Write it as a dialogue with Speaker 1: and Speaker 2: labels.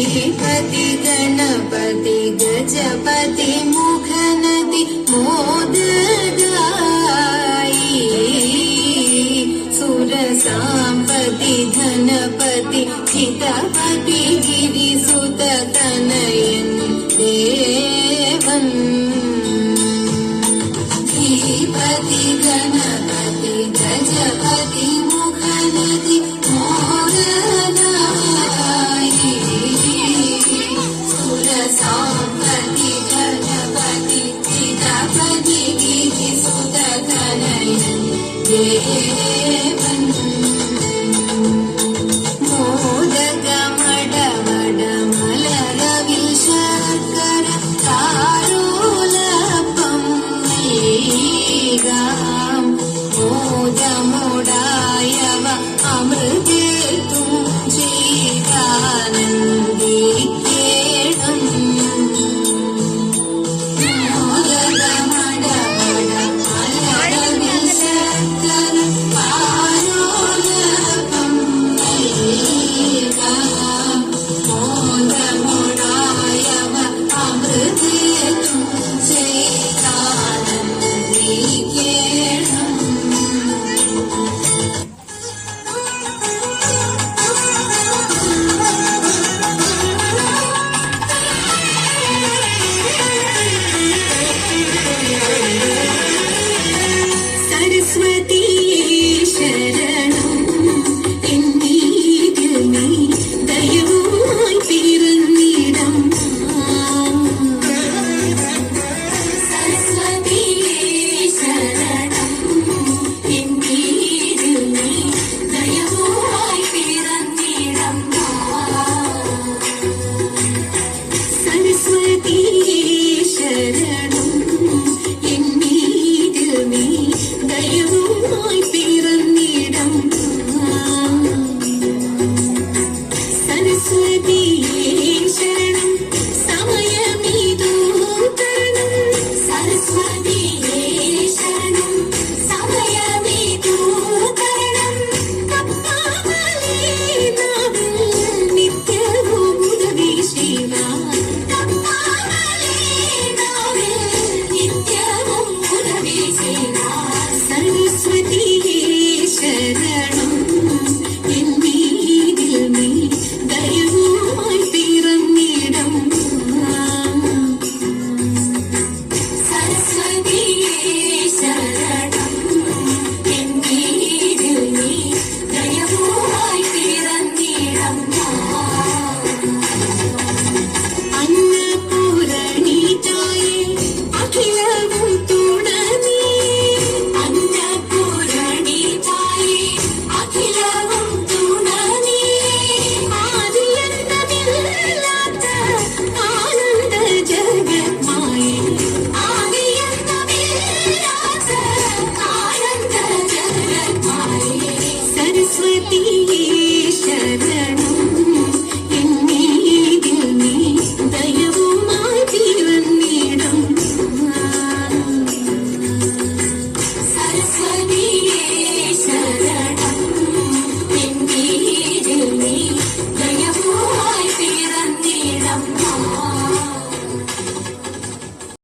Speaker 1: श्रीपति गणपति गजपति मुखनति मोदगाई सुरसाम्पति धनपति चितपति गिरिसुत तनयन् देवन् श्रीपति गणपति गजपति मुखनति मोदगाई सुरसाम्पति धनपति चितपति गिरिसुत तनयन् देवन् मोदक मडवड मलरविल शर्कर तारोलपं मेघां मोदमोडायव अमृतेतुं चेदानन्दिकेणम् मोदक मडवड मलरविल शर्कर तारोलपं मेघां मोदमोडायव अमृतेतुं चेदानन्दिकेणम् सरस्वती शरणं എന്നീതിൽ നീ ദയവായി പിറന്നിടം सरस्वती शरणं എന്നീതിൽ നീ ദയവായി പിറന്നിടം सरस्वती शरणं എന്നീതിൽ നീ ദയവായി പിറന്നിടം सरस्वती शरणं സമയമിതു തരണം सरस्वती शरणं സമയമിതു തരണം തപ്പാമലേ നാവിൽ നിത്യവും ഉദവിശിവ തപ്പാമലേ നാവിൽ നിത്യവും ഉദവിശിവ सरस्वती शरणं എന്നീതിൽ നീ ദയവായി പിറന്നിടം सरस्वती शरणं എന്നീതിൽ നീ ദയവായി പിറന്നിടം അന്നപൂരണീതായേ അഖിലവും തുണനീ അന്നപൂരണീതായേ അഖിലവും തുണനീ ആദിയന്തമില്ലാത്ത ആനന്ദ ജഗന്മായേ ആദിയന്തമില്ലാത്ത ആനന്ദ ജഗന്മായേ सरस्वती